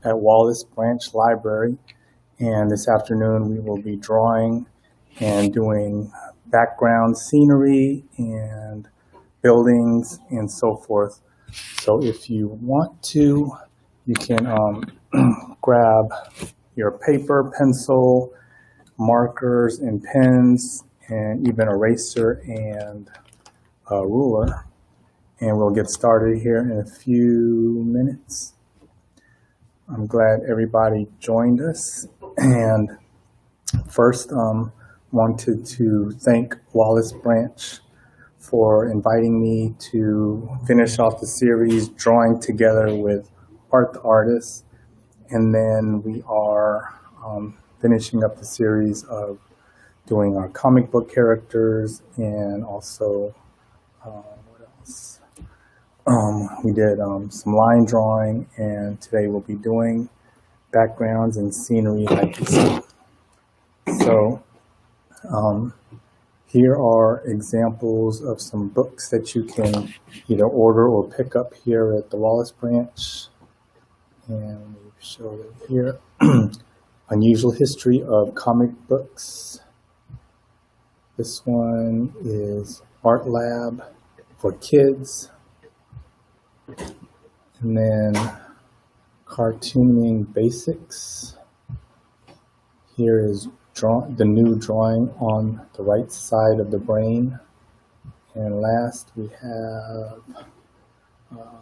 at Wallace Branch Library, and this afternoon we will be drawing and doing background scenery and buildings and so forth. So if you want to, you can grab your paper, pencil, markers and pens, and even eraser and a ruler. And we'll get started here in a few minutes. I'm glad everybody joined us. And first, wanted to thank Wallace Branch for inviting me to finish off the series, Drawing Together with Art the Artist. And then we are finishing up the series of doing our comic book characters and also, what else? We did some line drawing, and today we'll be doing backgrounds and scenery like you see. So here are examples of some books that you can either order or pick up here at the Wallace Branch. And let me show them here. Unusual History of Comic Books. This one is Art Lab for Kids. And then Cartooning Basics. Here is the new Drawing on the Right Side of the Brain. And last we have,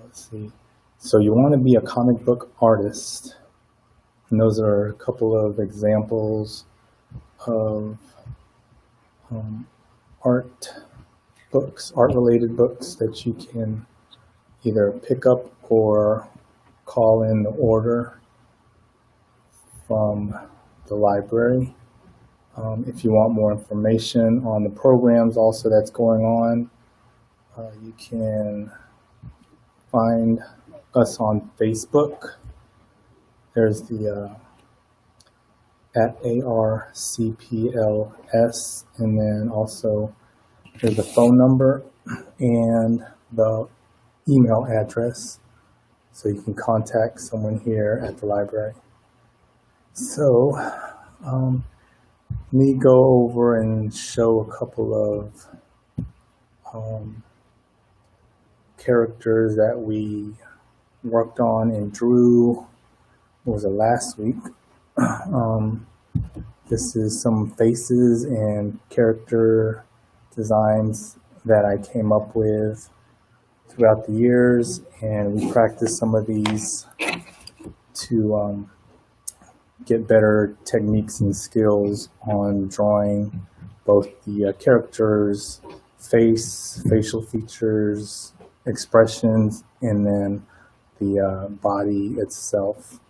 let's see. So you want to be a comic book artist. And those are a couple of examples of art books, art-related books that you can either pick up or call in the order from the library. If you want more information on the programs also that's going on, you can find us on Facebook. There's the at ARCPLS, and then also there's the phone number and the email address, so you can contact someone here at the library. So let me go over and show a couple of characters that we worked on and drew. What was it, last week? This is some faces and character designs that I came up with throughout the years, and we practiced some of these to get better techniques and skills on drawing both the characters' face, facial features, expressions, and then the body itself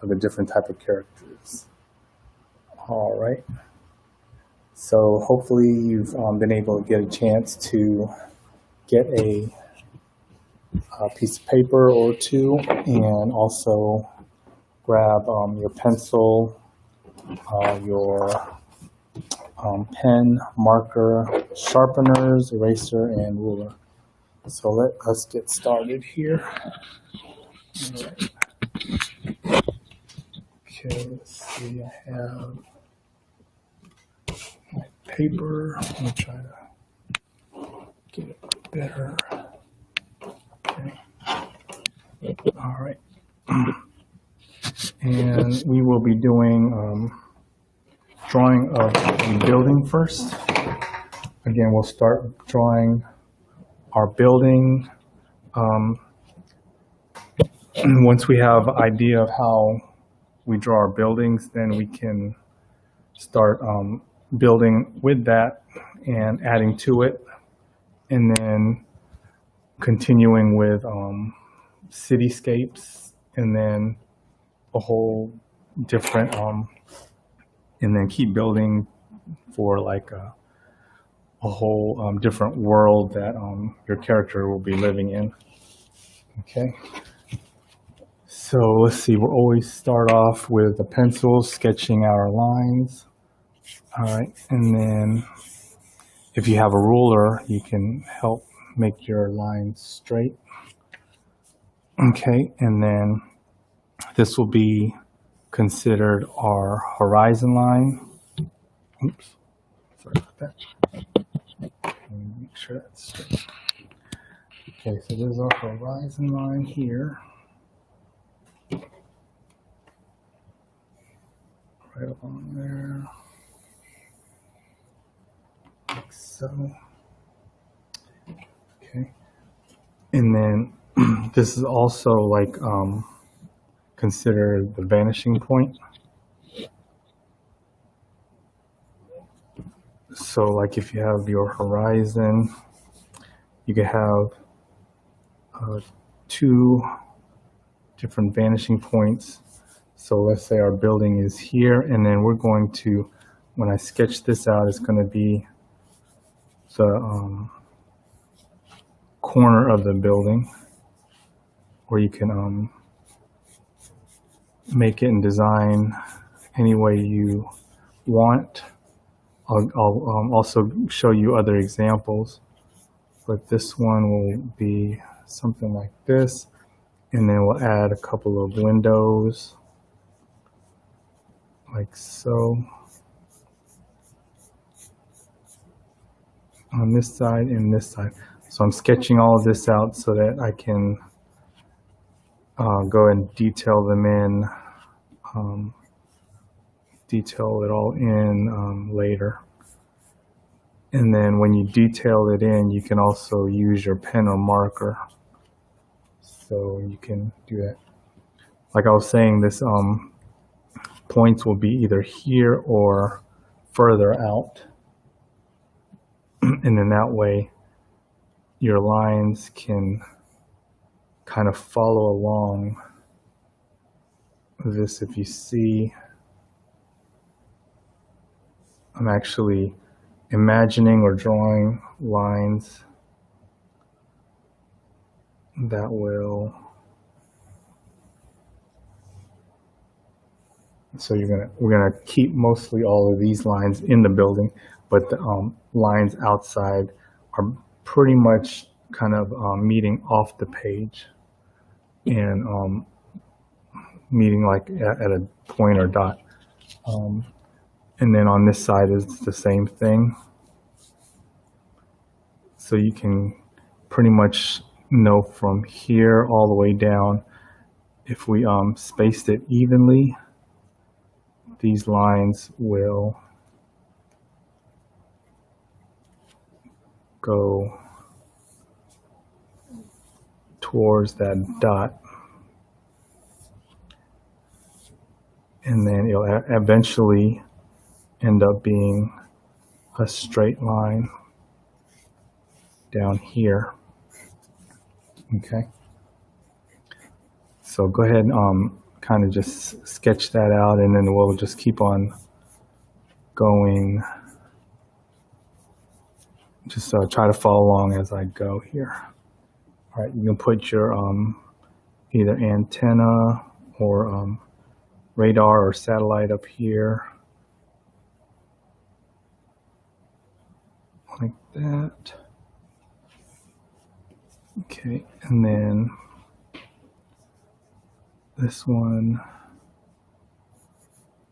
of the different type of characters. All right. So hopefully you've been able to get a chance to get a piece of paper or two, and also grab your pencil, your pen, marker, sharpeners, eraser, and ruler. So let us get started here. All right. Okay, let's see, I have my paper. Let me try to get it better. Okay. All right. And we will be doing drawing of the building first. Again, we'll start drawing our building. Once we have an idea of how we draw our buildings, then we can start building with that and adding to it, and then continuing with cityscapes, and then a whole different, and then keep building for like a whole different world that your character will be living in. Okay. So let's see, we'll always start off with a pencil, sketching our lines. All right, and then if you have a ruler, you can help make your lines straight. Okay, and then This will be considered our horizon line. Oops, sorry about that. Let me make sure that's straight. Okay, so there's our horizon line here. Right along there. Like so. Okay. And then this is also like considered the vanishing point. So like if you have your horizon, you could have two different vanishing points. So let's say our building is here, and then we're going to, when I sketch this out, it's going to be the corner of the building, or you can make it and design any way you want. I'll also show you other examples, but this one will be something like this, and then we'll add a couple of windows like so on this side and this side. So I'm sketching all of this out so that I can go and detail them in, detail it all in later. And then when you detail it in, you can also use your pen or marker. So you can do that. Like I was saying, this points will be either here or further out. And then that way your lines can kind of follow along this. If you see, I'm actually imagining or drawing lines that will, so we're gonna keep mostly all of these lines in the building, but the lines outside are pretty much kind of meeting off the page and meeting like at a point or dot. And then on this side is the same thing. So you can pretty much know from here all the way down, if we spaced it evenly, these lines will go towards that dot, and then it'll eventually end up being a straight line down here. Okay, so go ahead and kind of just sketch that out, and then we'll just keep on going. Just try to follow along as I go here. All right, you can put your either antenna or radar or satellite up here, like that. Okay, and then this one,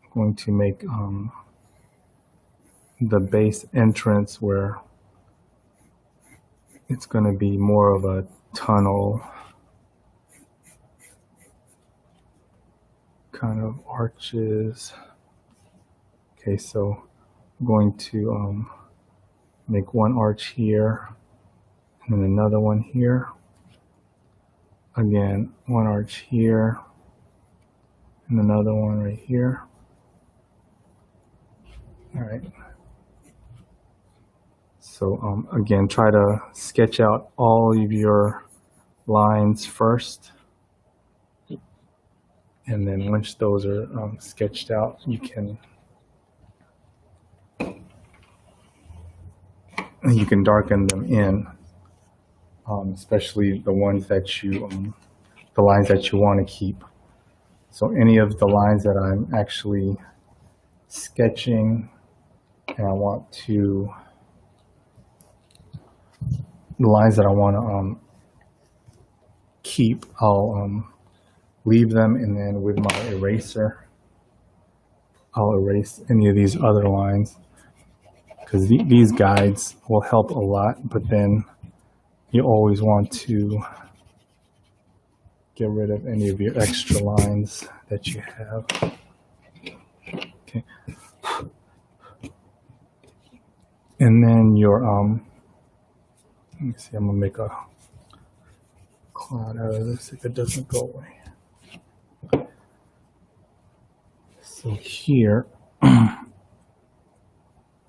I'm going to make the base entrance where it's going to be more of a tunnel kind of arches. Okay, so I'm going to make one arch here, and then another one here. Again, one arch here, and another one right here. All right. So again, try to sketch out all of your lines first. And then once those are sketched out, you can darken them in, especially the ones that you, the lines that you want to keep. So any of the lines that I'm actually sketching and I want to, the lines that I want to keep, I'll leave them, and then with my eraser, I'll erase any of these other lines, because these guides will help a lot, but then you always want to get rid of any of your extra lines that you have. Okay. And then your, let me see, I'm gonna make a cloud out of this if it doesn't go away. So here,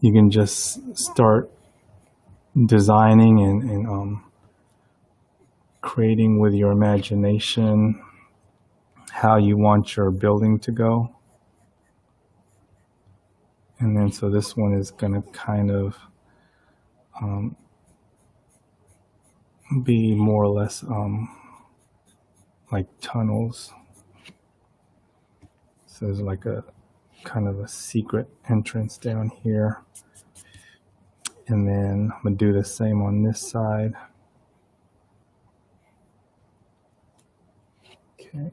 you can just start designing and creating with your imagination how you want your building to go. And then so this one is going to kind of be more or less like tunnels. So there's like a kind of a secret entrance down here. And then I'm going to do the same on this side. Okay.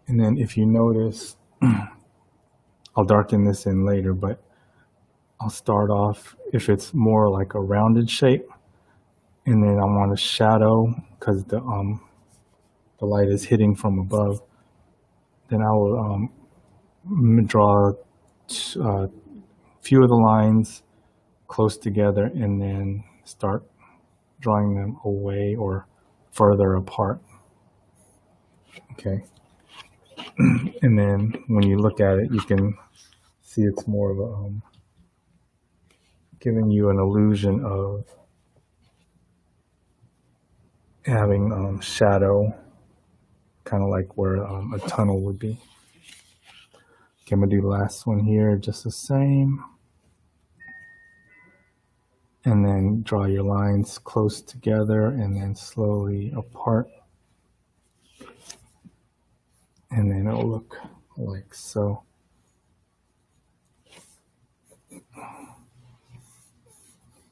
And then if you notice, I'll darken this in later, but I'll start off if it's more like a rounded shape, and then I want a shadow because the light is hitting from above. Then I will draw a few of the lines close together and then start drawing them away or further apart. Okay. And then when you look at it, you can see it's more of a giving you an illusion of having shadow, kind of like where a tunnel would be. Okay, I'm gonna do the last one here just the same. And then draw your lines close together and then slowly apart. And then it'll look like so.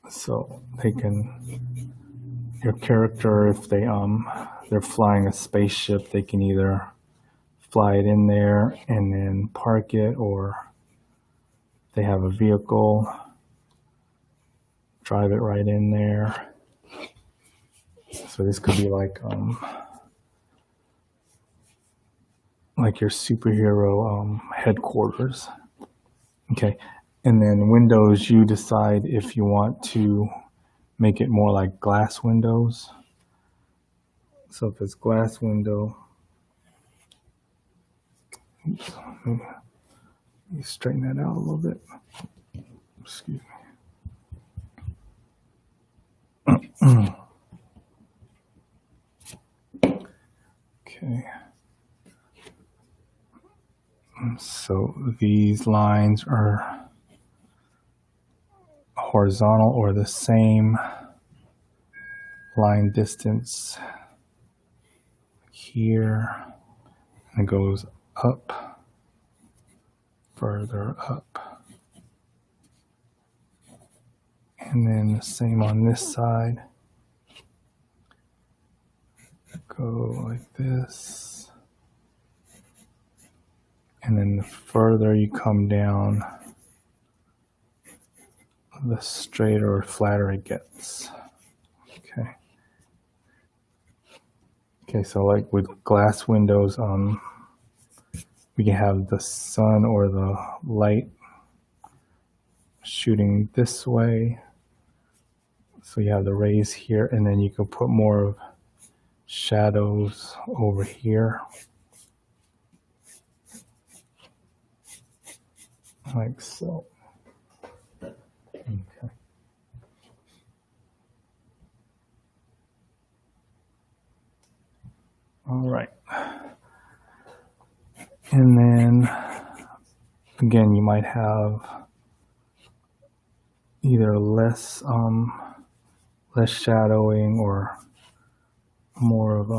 So they can, your character, if they're flying a spaceship, they can either fly it in there and then park it, or they have a vehicle, drive it right in there. So this could be like your superhero headquarters. Okay, and then windows, you decide if you want to make it more like glass windows. So if it's glass window, oops, let me straighten that out a little bit. Excuse me. Okay. So these lines are horizontal or the same line distance here, and it goes up, further up, and then the same on this side. Go like this, and then the further you come down, the straighter or flatter it gets. Okay. Okay, so like with glass windows, we can have the sun or the light shooting this way. So you have the rays here, and then you can put more of shadows over here. Like so. Okay. All right. And then again, you might have either less shadowing or more of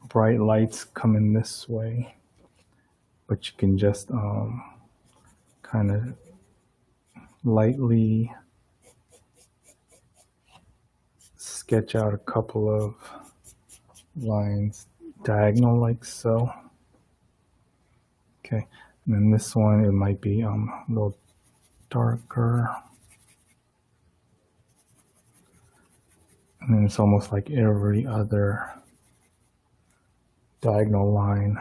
bright lights coming this way. but you can just kind of lightly sketch out a couple of lines diagonal like so. Okay, and then this one, it might be a little darker. And then it's almost like every other diagonal line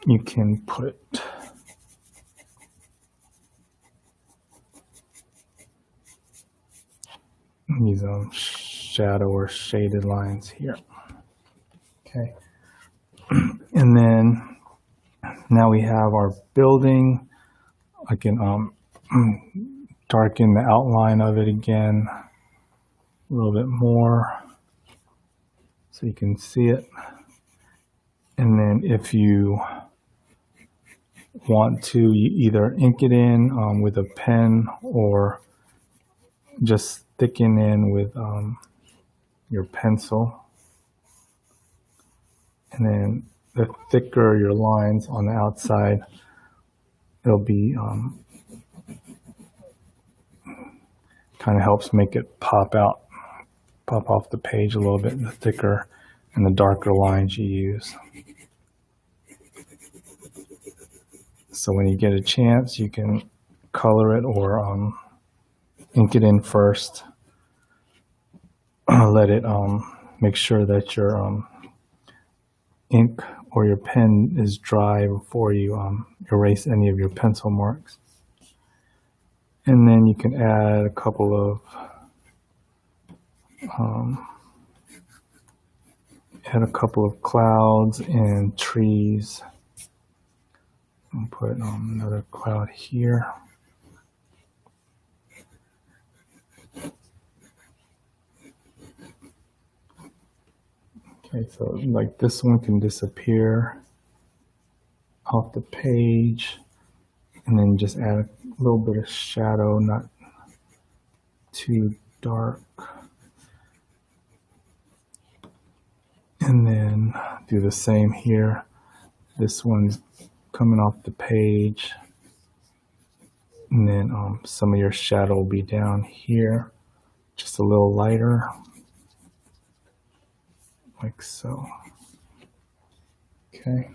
you can put these shadow or shaded lines here. Okay, and then now we have our building. I can darken the outline of it again a little bit more so you can see it. And then if you want to, you either ink it in with a pen or just thicken in with your pencil. And then the thicker your lines on the outside, it'll be kind of helps make it pop off the page a little bit, the thicker and the darker lines you use. So when you get a chance, you can color it or ink it in first. Let it make sure that your ink or your pen is dry before you erase any of your pencil marks. And then you can add a couple of clouds and trees. I'll put another cloud here. Okay, so like this one can disappear off the page, and then just add a little bit of shadow, not too dark. And then do the same here. This one's coming off the page, and then some of your shadow will be down here, just a little lighter, like so. Okay,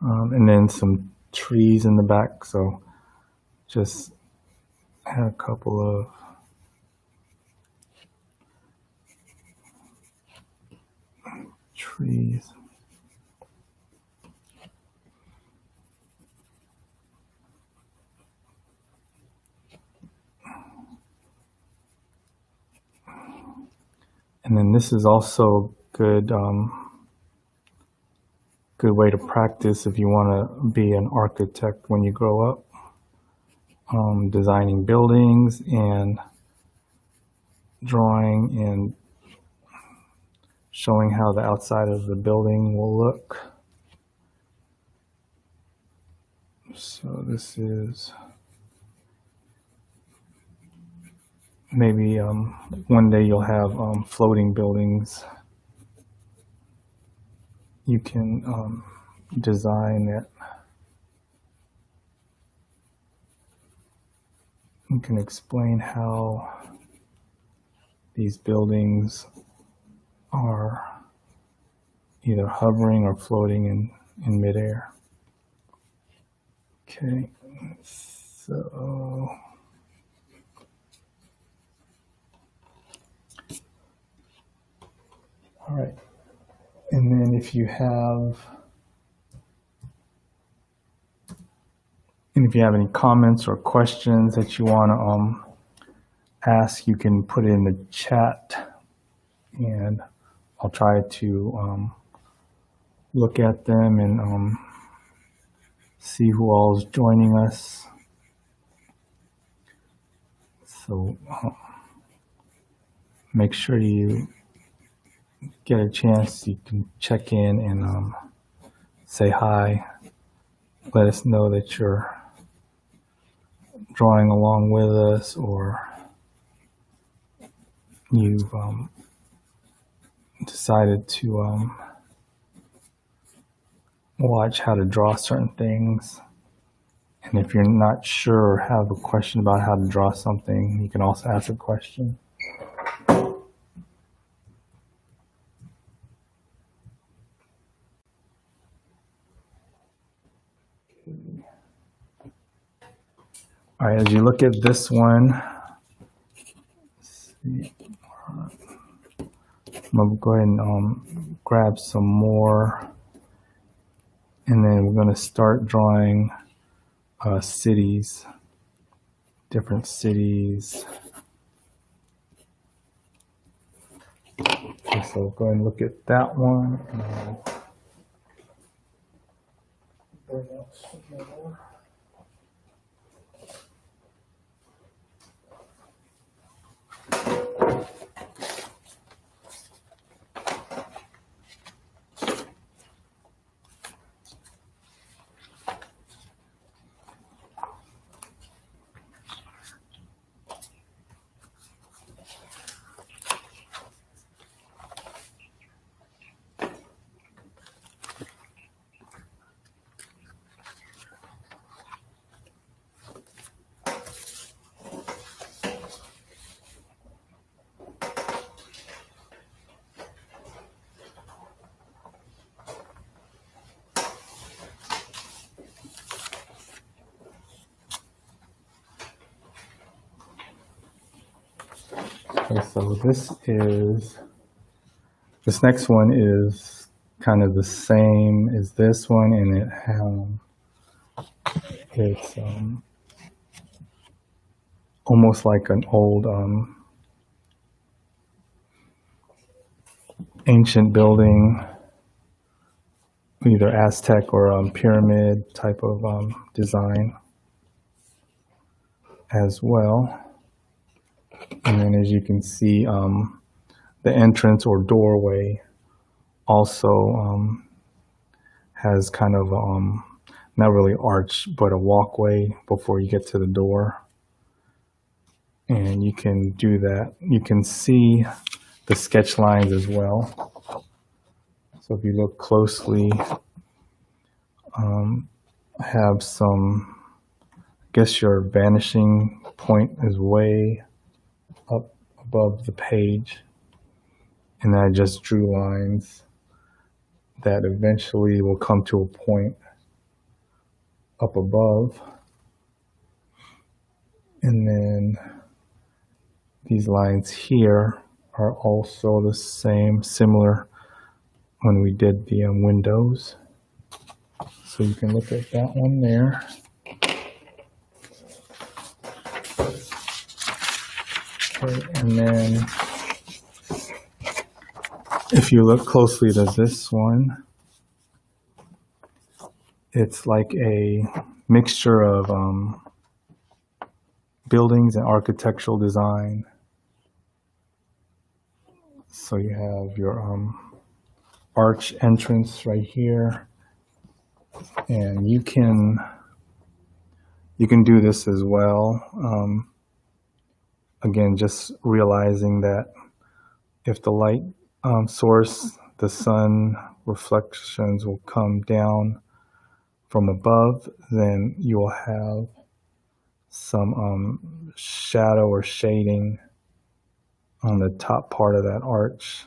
and then some trees in the back, so just add a couple of trees. And then this is also good way to practice if you want to be an architect when you grow up, designing buildings and drawing and showing how the outside of the building will look. So this is maybe one day you'll have floating buildings. You can design it. You can explain how these buildings are either hovering or floating in midair. Okay, so all right, and then if you have any comments or questions that you want to ask, you can put it in the chat, and I'll try to look at them and see who all is joining us. So make sure you get a chance, you can check in and say hi. Let us know that you're drawing along with us, or you've decided to watch how to draw certain things. And if you're not sure or have a question about how to draw something, you can also ask a question. All right, as you look at this one, I'm going to go ahead and grab some more. And then we're going to start drawing cities, different cities. Okay, so go ahead and look at that one. Bring out some more. Okay, so this next one is kind of the same as this one, and it's almost like an old ancient building, either Aztec or pyramid type of design as well. And then as you can see, the entrance or doorway also has kind of not really arch, but a walkway before you get to the door. And you can do that. You can see the sketch lines as well. So if you look closely, have some, I guess your vanishing point is way up above the page. And I just drew lines that eventually will come to a point up above. And then these lines here are also the same, similar when we did the windows. So you can look at that one there. Okay, and then if you look closely to this one, it's like a mixture of buildings and architectural design. So you have your arch entrance right here, and you can do this as well. Again, just realizing that if the light source, the sun reflections will come down from above, then you will have some shadow or shading on the top part of that arch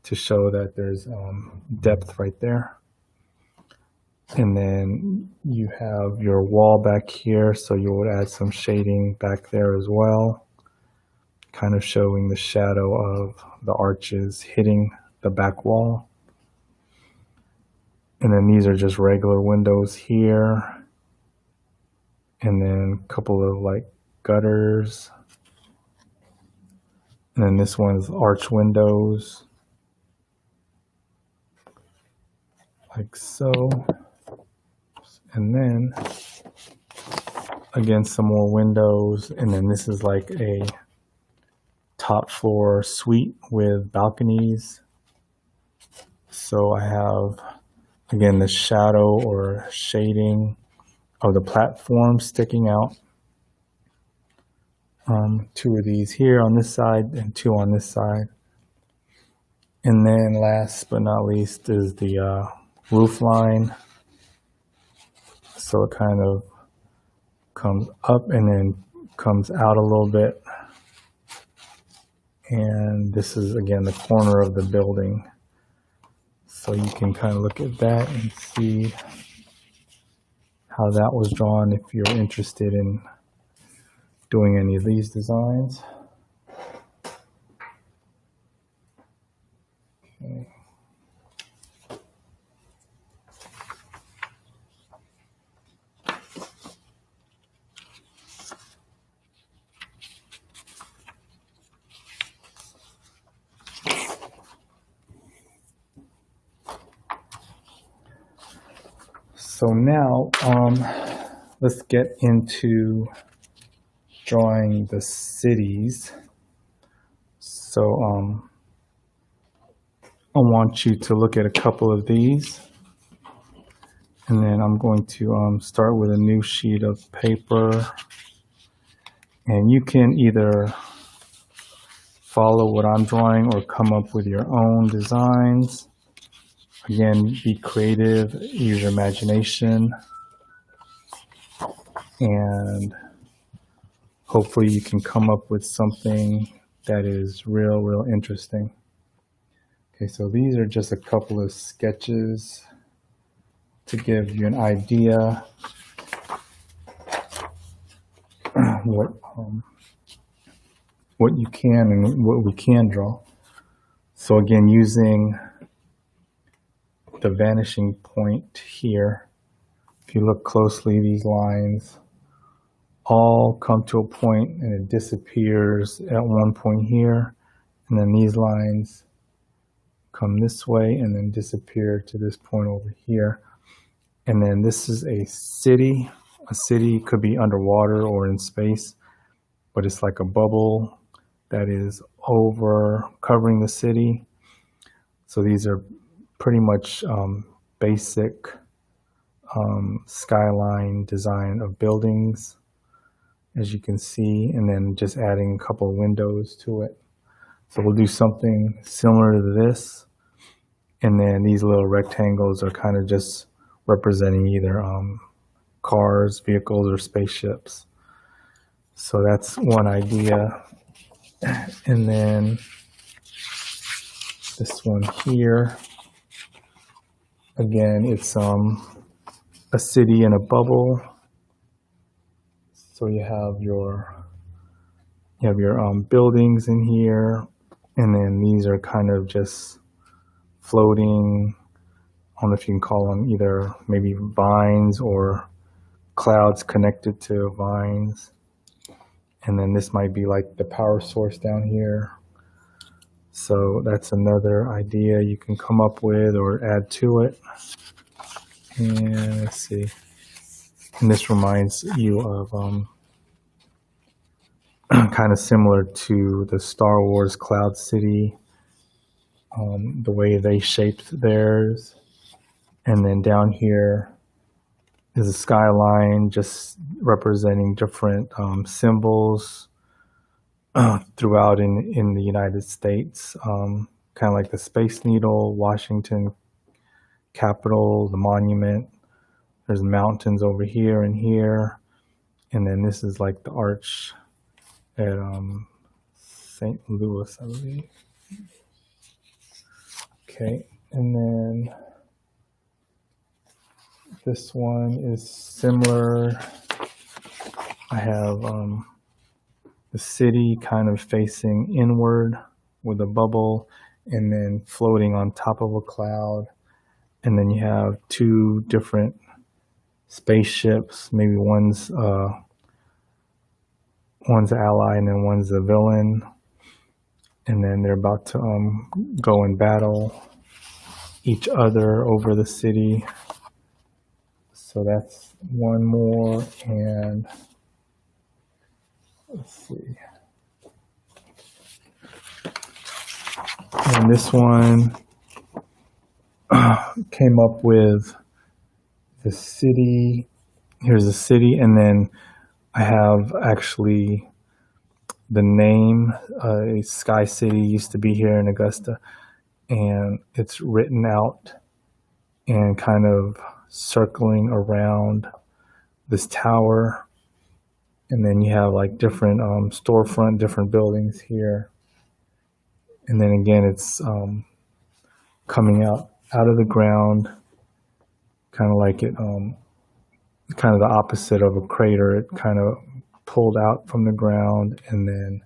to show that there's depth right there. And then you have your wall back here, so you would add some shading back there as well, kind of showing the shadow of the arches hitting the back wall. And then these are just regular windows here, and then a couple of like gutters. And then this one's arch windows, like so. And then again, some more windows. And then this is like a top floor suite with balconies. So I have, again, the shadow or shading of the platform sticking out. Two of these here on this side and two on this side. And then last but not least is the roof line. So it kind of comes up and then comes out a little bit. And this is, again, the corner of the building. So you can kind of look at that and see how that was drawn if you're interested in doing any of these designs. Okay. So now let's get into drawing the cities. So I want you to look at a couple of these, and then I'm going to start with a new sheet of paper, and you can either follow what I'm drawing or come up with your own designs. Again, be creative, use your imagination, and hopefully you can come up with something that is real interesting. Okay, so these are just a couple of sketches to give you an idea what you can and what we can draw. So again, using the vanishing point here, if you look closely, these lines all come to a point and it disappears at one point here, and then these lines come this way and then disappear to this point over here. And then this is a city. A city could be underwater or in space, but it's like a bubble that is over covering the city. So these are pretty much basic skyline design of buildings, as you can see, and then just adding a couple of windows to it. So we'll do something similar to this, and then these little rectangles are kind of just representing either cars, vehicles, or spaceships. So that's one idea. And then this one here, again, it's a city in a bubble. So you have your buildings in here, and then these are kind of just floating. I don't know if you can call them either maybe vines or clouds connected to vines. And then this might be like the power source down here. So that's another idea you can come up with or add to it. And let's see. And this reminds you of kind of similar to the Star Wars Cloud City, the way they shaped theirs. And then down here is a skyline just representing different symbols throughout in the United States, kind of like the Space Needle, Washington Capitol, the monument. There's mountains over here and here, and then this is like the arch at St. Louis, I believe. Okay, and then this one is similar. I have the city kind of facing inward with a bubble and then floating on top of a cloud. And then you have two different spaceships. Maybe one's ally and then one's a villain. And then they're about to go and battle each other over the city. So that's one more, and let's see. And this one came up with the city. Here's the city, and then I have actually the name. Sky City used to be here in Augusta, and it's written out and kind of circling around this tower, and then you have like different storefront, different buildings here. And then again, it's coming out of the ground, kind of like it, kind of the opposite of a crater. It kind of pulled out from the ground and then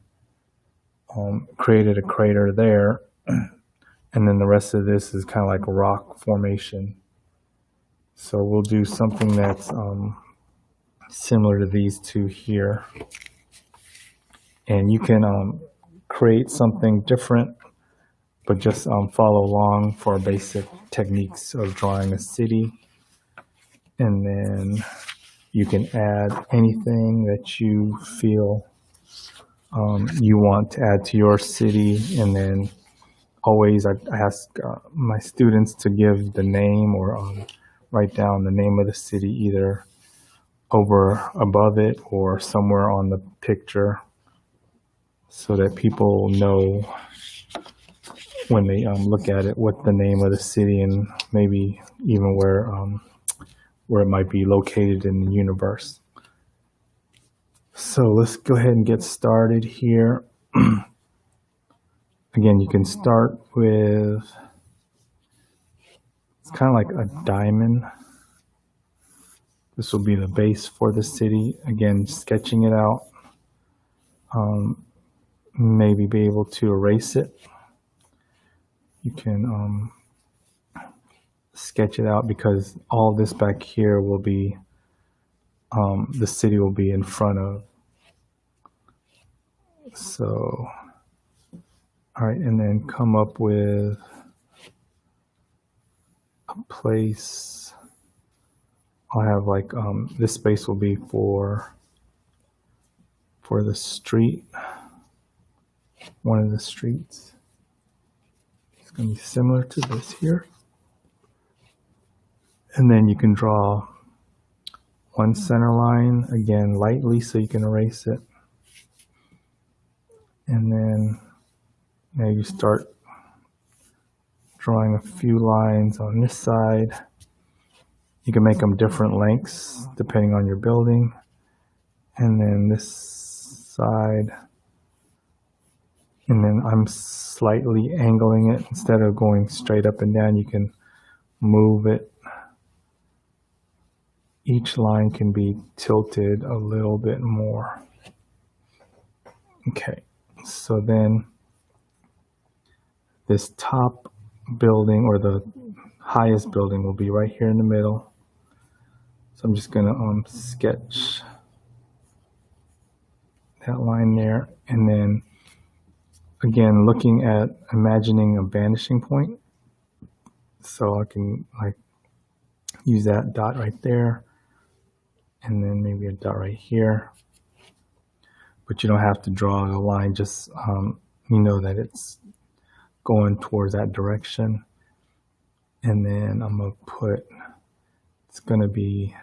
created a crater there. And then the rest of this is kind of like a rock formation. So we'll do something that's similar to these two here. And you can create something different, but just follow along for basic techniques of drawing a city. And then you can add anything that you feel you want to add to your city. And then always I ask my students to give the name or write down the name of the city either above it or somewhere on the picture, so that people know when they look at it what the name of the city and maybe even where it might be located in the universe. So let's go ahead and get started here. Again, you can start with, it's kind of like a diamond. This will be the base for the city. Again, sketching it out. Maybe be able to erase it. You can sketch it out because all this back here will be, the city will be in front of. So, all right, and then come up with a place. I'll have like, this space will be for the street, one of the streets. It's going to be similar to this here. And then you can draw one center line, again, lightly so you can erase it. And then now you start drawing a few lines on this side. You can make them different lengths depending on your building. And then this side, and then I'm slightly angling it. Instead of going straight up and down, you can move it. Each line can be tilted a little bit more. Okay, so then this top building, or the highest building, will be right here in the middle. So I'm just going to sketch that line there, and then again looking at imagining a vanishing point. So I can like use that dot right there, and then maybe a dot right here. But you don't have to draw a line, just you know that it's going towards that direction. And then I'm going to put, it's going to be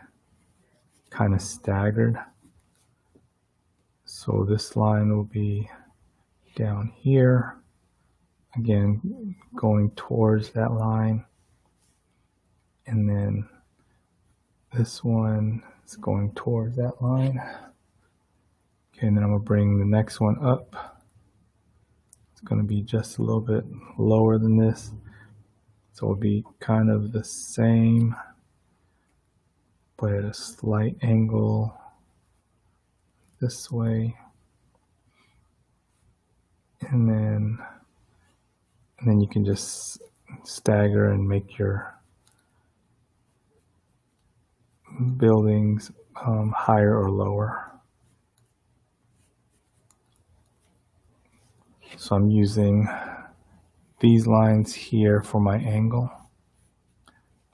kind of staggered. So this line will be down here, again going towards that line, and then this one is going towards that line. Okay, and then I'm going to bring the next one up. It's going to be just a little bit lower than this, so it'll be kind of the same but at a slight angle this way. And then you can just stagger and make your buildings higher or lower. So I'm using these lines here for my angle.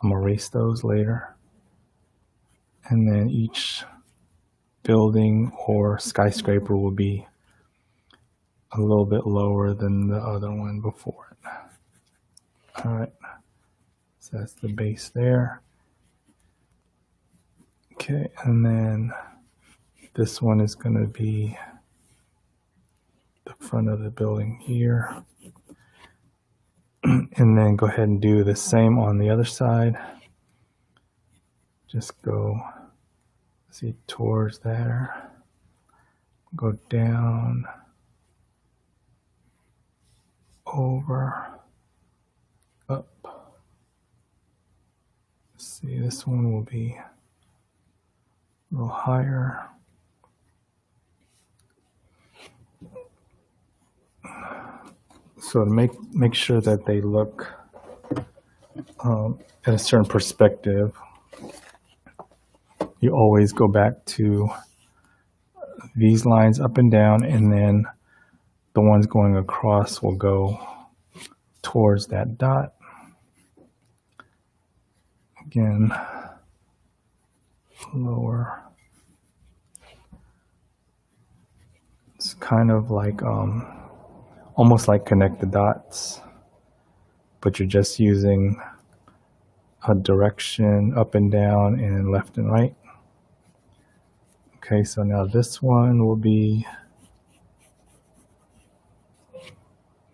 I'm gonna erase those later. And then each building or skyscraper will be a little bit lower than the other one before it. All right, so that's the base there. Okay, and then this one is going to be the front of the building here. And then go ahead and do the same on the other side. Just go See, towards there. Go down, over, up. See, this one will be a little higher. So to make sure that they look at a certain perspective, you always go back to these lines up and down, and then the ones going across will go towards that dot. Again, lower. It's kind of like almost like connect the dots, but you're just using a direction up and down and left and right. Okay, so now this one will be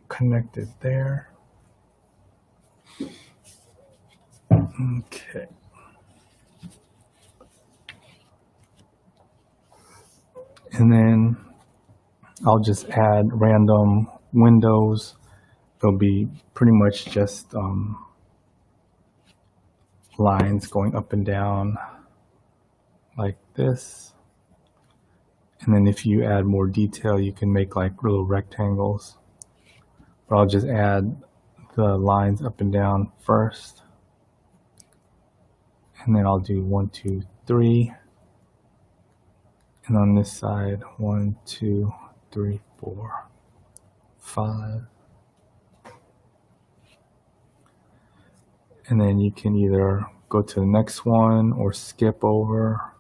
connected there. Okay. And then I'll just add random windows. They'll be pretty much just lines going up and down like this. And then if you add more detail, you can make like little rectangles. But I'll just add the lines up and down first. And then I'll do 1, 2, 3. And on this side, 1, 2, 3, 4, 5. And then you can either go to the next one or skip over,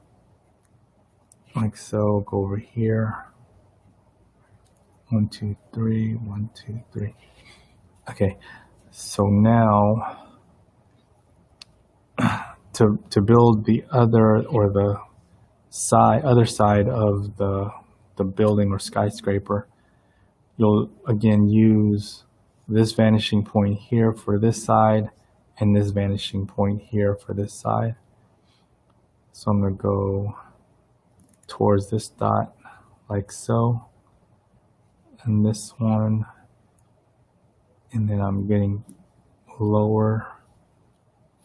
like so. Go over here. 1, 2, 3, 1, 2, 3. Okay, so now to build the other or the other side of the building or skyscraper, you'll again use this vanishing point here for this side and this vanishing point here for this side. So I'm going to go towards this dot like so, and this one, and then I'm getting lower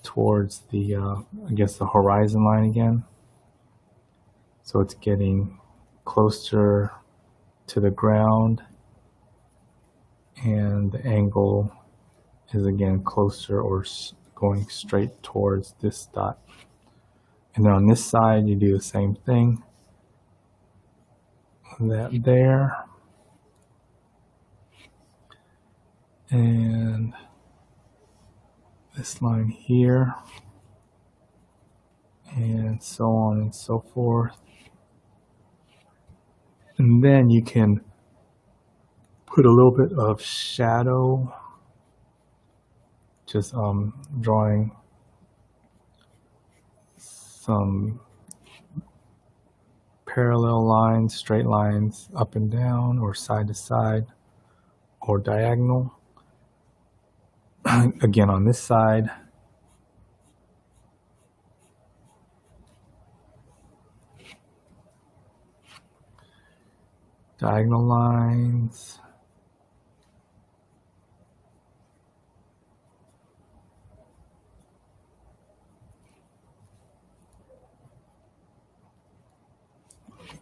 towards the I guess the horizon line again. So it's getting closer to the ground, and the angle is again closer or going straight towards this dot. And then on this side, you do the same thing. That there. And this line here. And so on and so forth. And then you can put a little bit of shadow, just drawing some parallel lines, straight lines up and down or side to side or diagonal. Again, on this side, diagonal lines.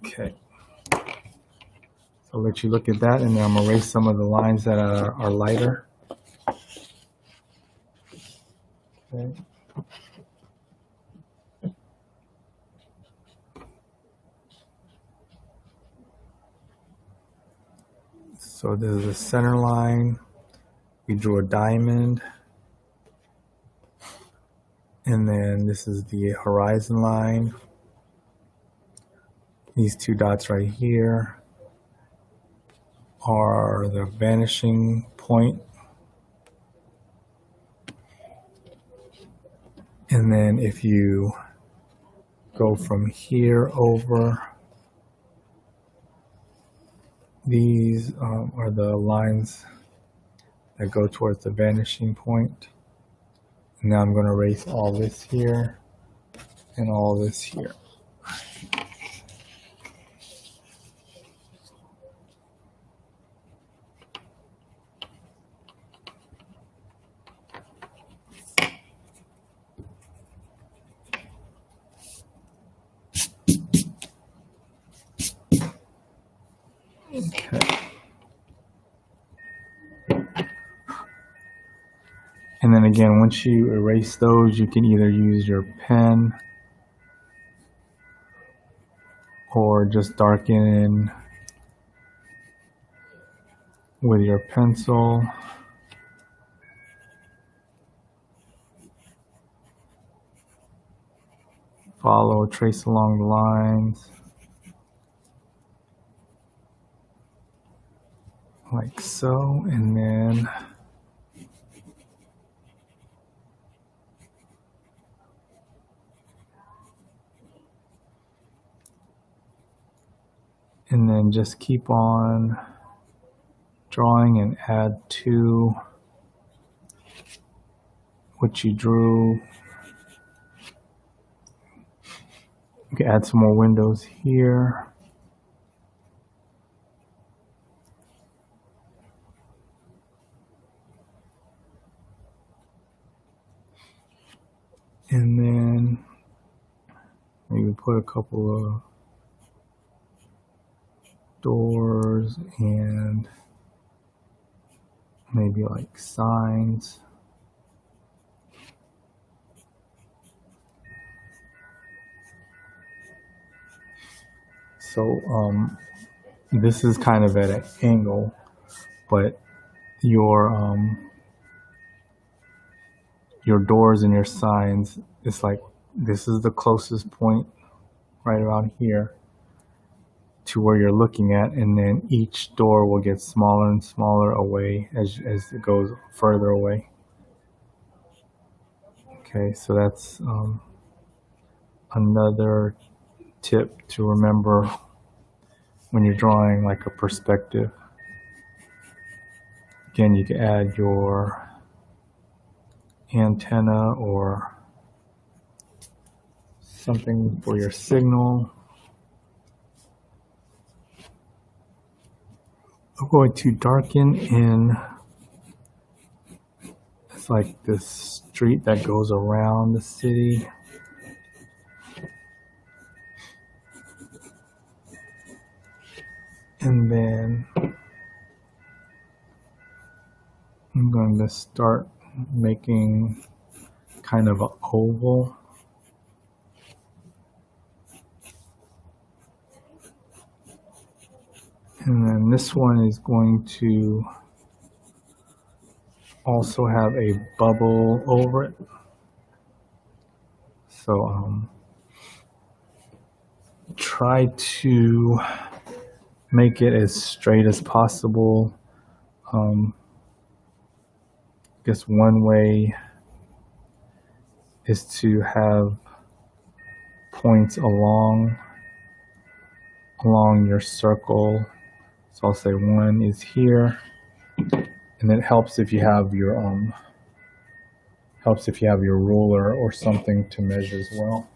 Okay. So I'll let you look at that, and then I'm going to erase some of the lines that are lighter. Okay. So this is the center line. We drew a diamond. And then this is the horizon line. These two dots right here are the vanishing point. And then if you go from here over, these are the lines that go towards the vanishing point. And now I'm going to erase all this here and all this here. Okay. And then again, once you erase those, you can either use your pen or just darken with your pencil. Follow, trace along the lines, like so, and then just keep on drawing and add to what you drew. You can add some more windows here. And then maybe put a couple of doors and maybe like signs. So this is kind of at an angle, but your doors and your signs, it's like this is the closest point right around here to where you're looking at, and then each door will get smaller and smaller away as it goes further away. Okay, so that's another tip to remember when you're drawing like a perspective. Again, you can add your antenna or something for your signal. I'm going to darken in, it's like this street that goes around the city. And then I'm going to start making kind of an oval. And then this one is going to also have a bubble over it. So try to make it as straight as possible. I guess one way is to have points along your circle. So I'll say one is here, and it helps if you have your ruler or something to measure as well.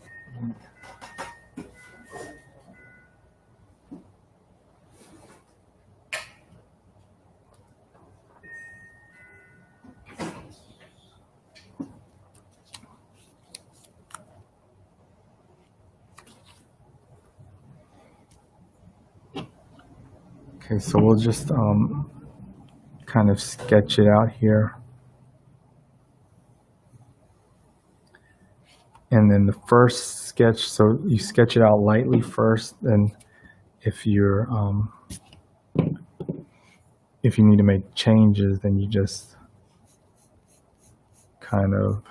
Okay, so we'll just kind of sketch it out here. And then the first sketch, so you sketch it out lightly first, and if you need to make changes, then you just kind of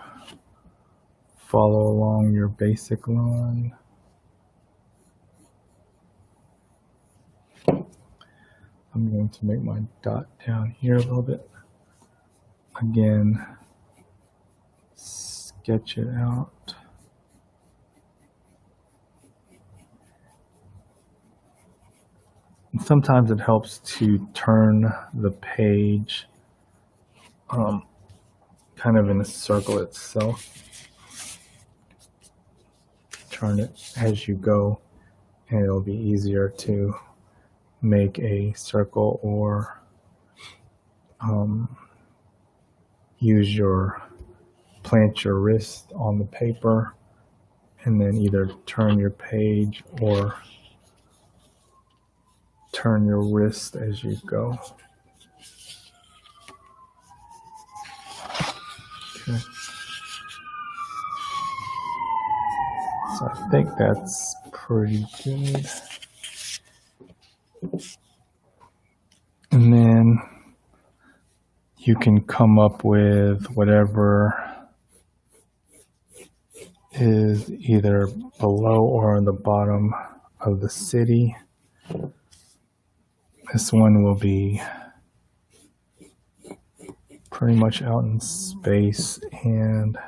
follow along your basic line. I'm going to make my dot down here a little bit. Again, sketch it out. And sometimes it helps to turn the page kind of in a circle itself. Turn it as you go, and it'll be easier to make a circle or plant your wrist on the paper and then either turn your page or turn your wrist as you go. Okay. So I think that's pretty good. And then you can come up with whatever is either below or on the bottom of the city. This one will be pretty much out in space, and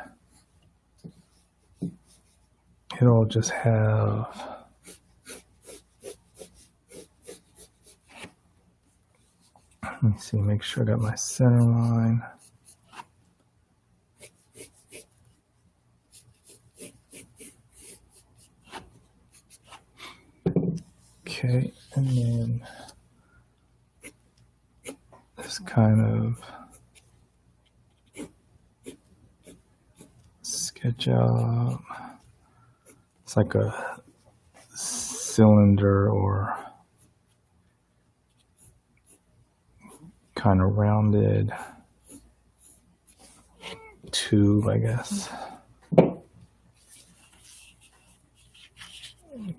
it'll just have let me see, make sure I got my center line. Okay, and then this kind of sketch out. It's like a cylinder or kind of rounded tube, I guess.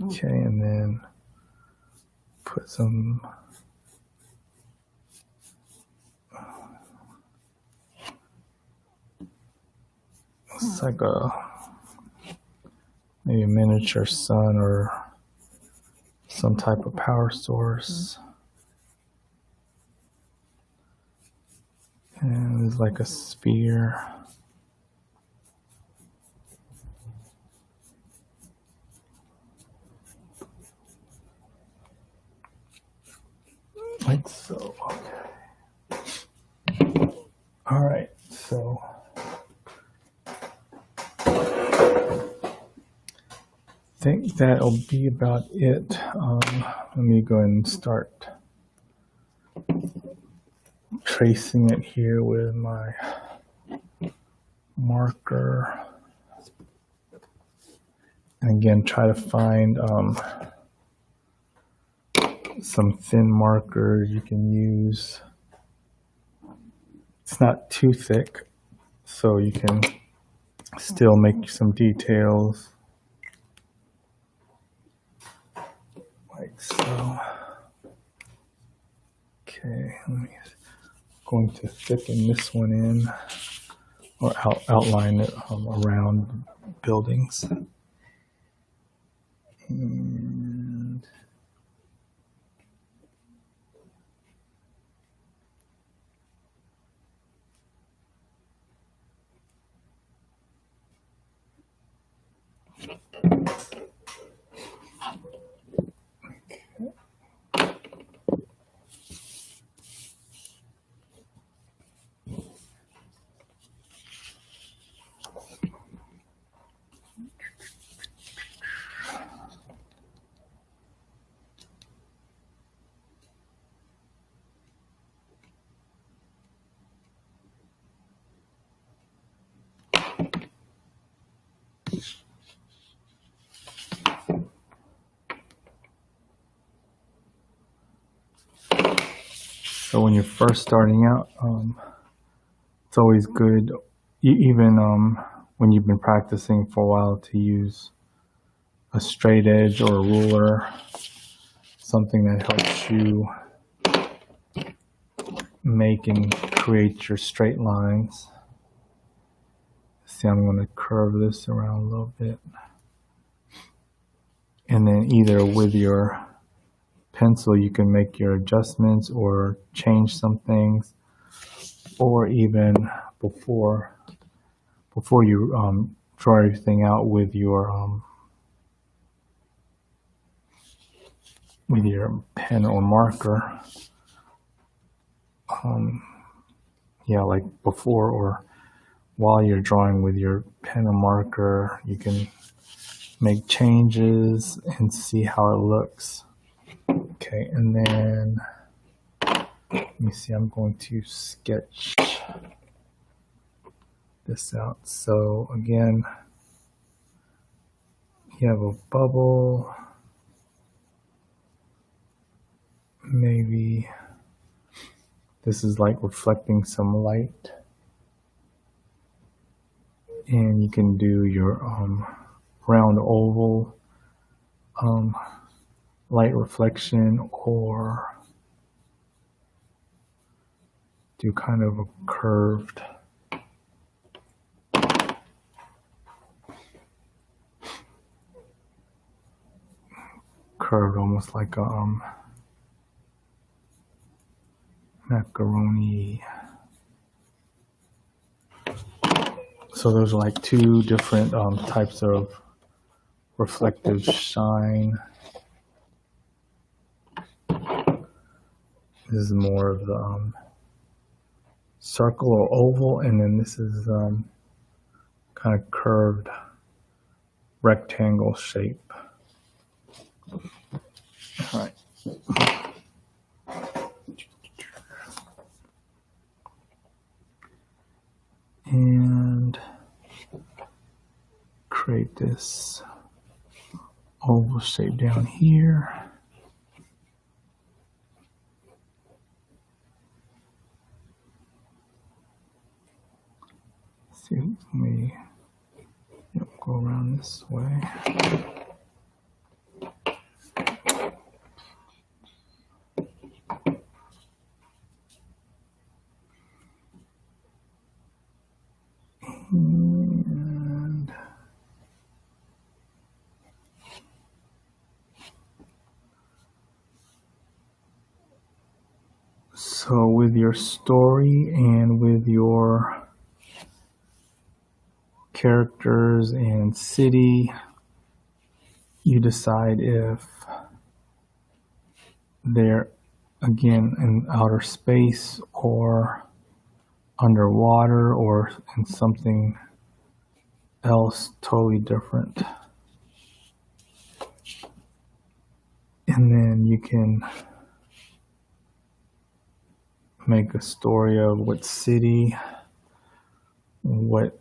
Okay, and then put some it's like maybe a miniature sun or some type of power source. And there's like a sphere. Like so. Okay. All right. So I think that'll be about it. Let me go ahead and start tracing it here with my marker. And again, try to find some thin markers you can use. It's not too thick, so you can still make some details. Like so. Okay, I'm going to thicken this one in, or outline it around buildings. And so when you're first starting out, it's always good, even when you've been practicing for a while, to use a straight edge or a ruler, something that helps you make and create your straight lines. See, I'm going to curve this around a little bit. And then either with your pencil you can make your adjustments or change some things, or even before you draw everything out with your pen or marker, like before or while you're drawing with your pen or marker, you can make changes and see how it looks. Okay, and then let me see, I'm going to sketch this out. So again, you have a bubble, maybe this is like reflecting some light, and you can do your round oval light reflection, or do kind of a curved almost like a macaroni. So those are like two different types of reflective shine. This is more of the circle or oval, and then this is kind of curved rectangle shape. All right. And create this oval shape down here. See, let me go around this way. And so with your story and with your characters and city, you decide if they're again in outer space or underwater or in something else totally different. And then you can make a story of what city, what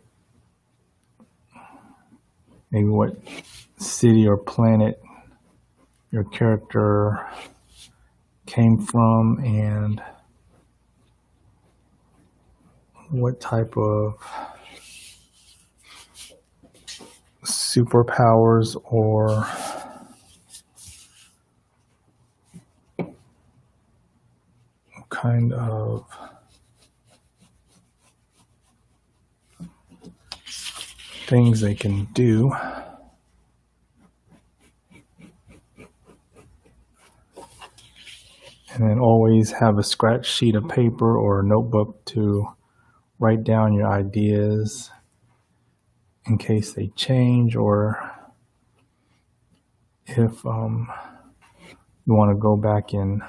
city or planet your character came from, and what type of superpowers or kind of things they can do. And then always have a scratch sheet of paper or a notebook to write down your ideas in case they change, or if you want to go back and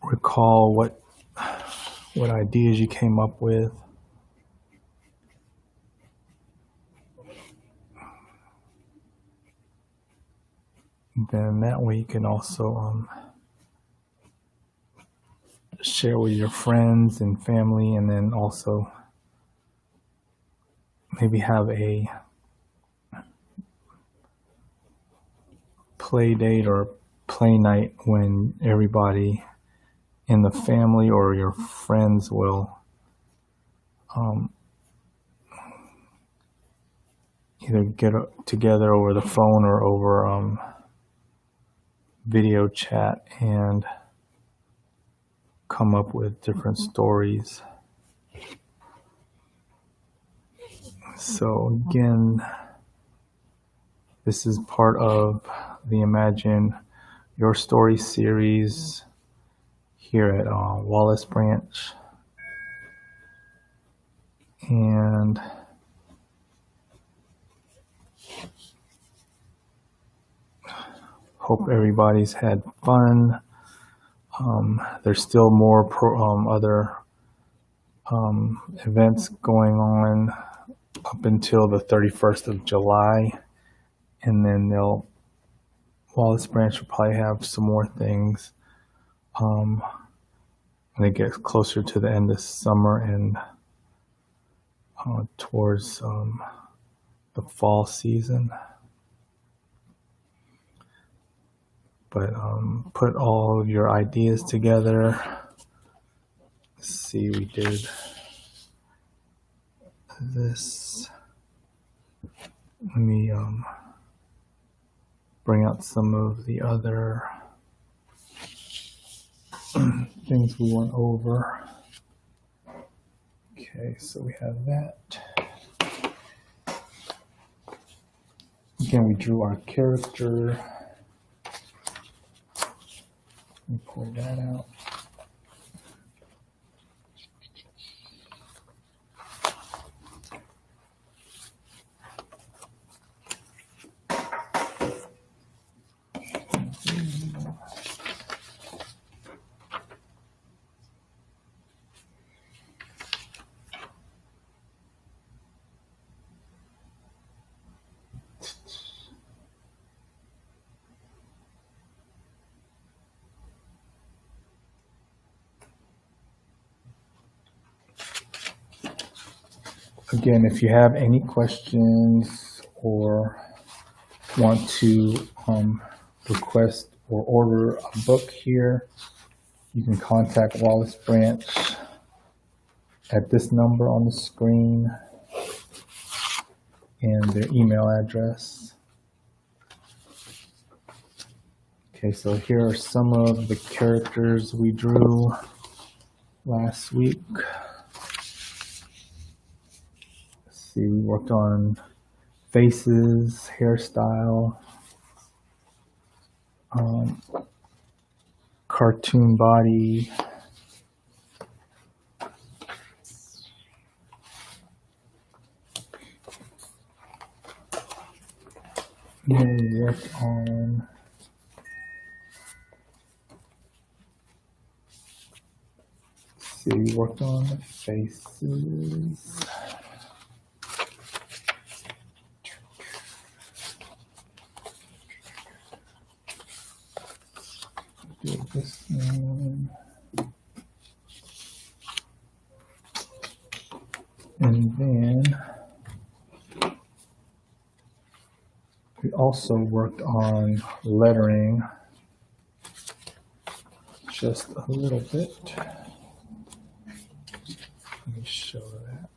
recall what ideas you came up with. Then that way you can also share with your friends and family, and then also maybe have a play date or play night when everybody in the family or your friends will either get together over the phone or over video chat and come up with different stories. So again, this is part of the Imagine Your Story series here at Wallace branch. And hope everybody's had fun. There's still more other events going on up until the 31st of July. And then Wallace branch will probably have some more things when it gets closer to the end of summer and towards the fall season. But put all of your ideas together. Let's see, we did this. Let me bring out some of the other things we went over. Okay, so we have that. Again, we drew our character. Let me pull that out. Again, if you have any questions or want to request or order a book here, you can contact Wallace Branch at this number on the screen and their email address. Okay, so here are some of the characters we drew last week. See, we worked on faces, hairstyle, cartoon body, then we worked on we worked on the faces. Do this one. And then we also worked on lettering just a little bit. Let me show that.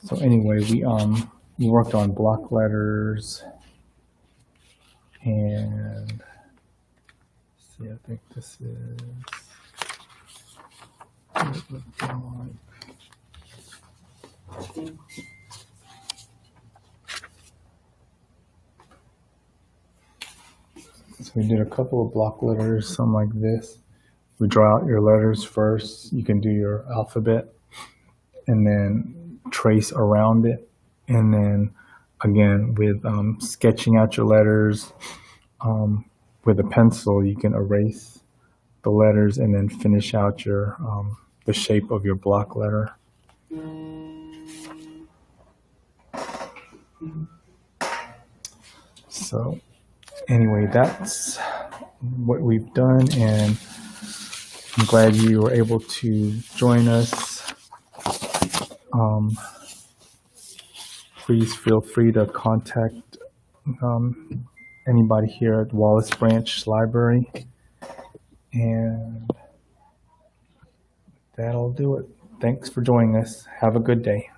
So anyway, we worked on block letters, and see, I think this is what it looked like. So we did a couple of block letters, something like this. We draw out your letters first. You can do your alphabet and then trace around it. And then again, with sketching out your letters with a pencil, you can erase the letters and then finish out your the shape of your block letter. So anyway, that's what we've done, and I'm glad you were able to join us. Please feel free to contact anybody here at Wallace Branch Library, and that'll do it. Thanks for joining us. Have a good day.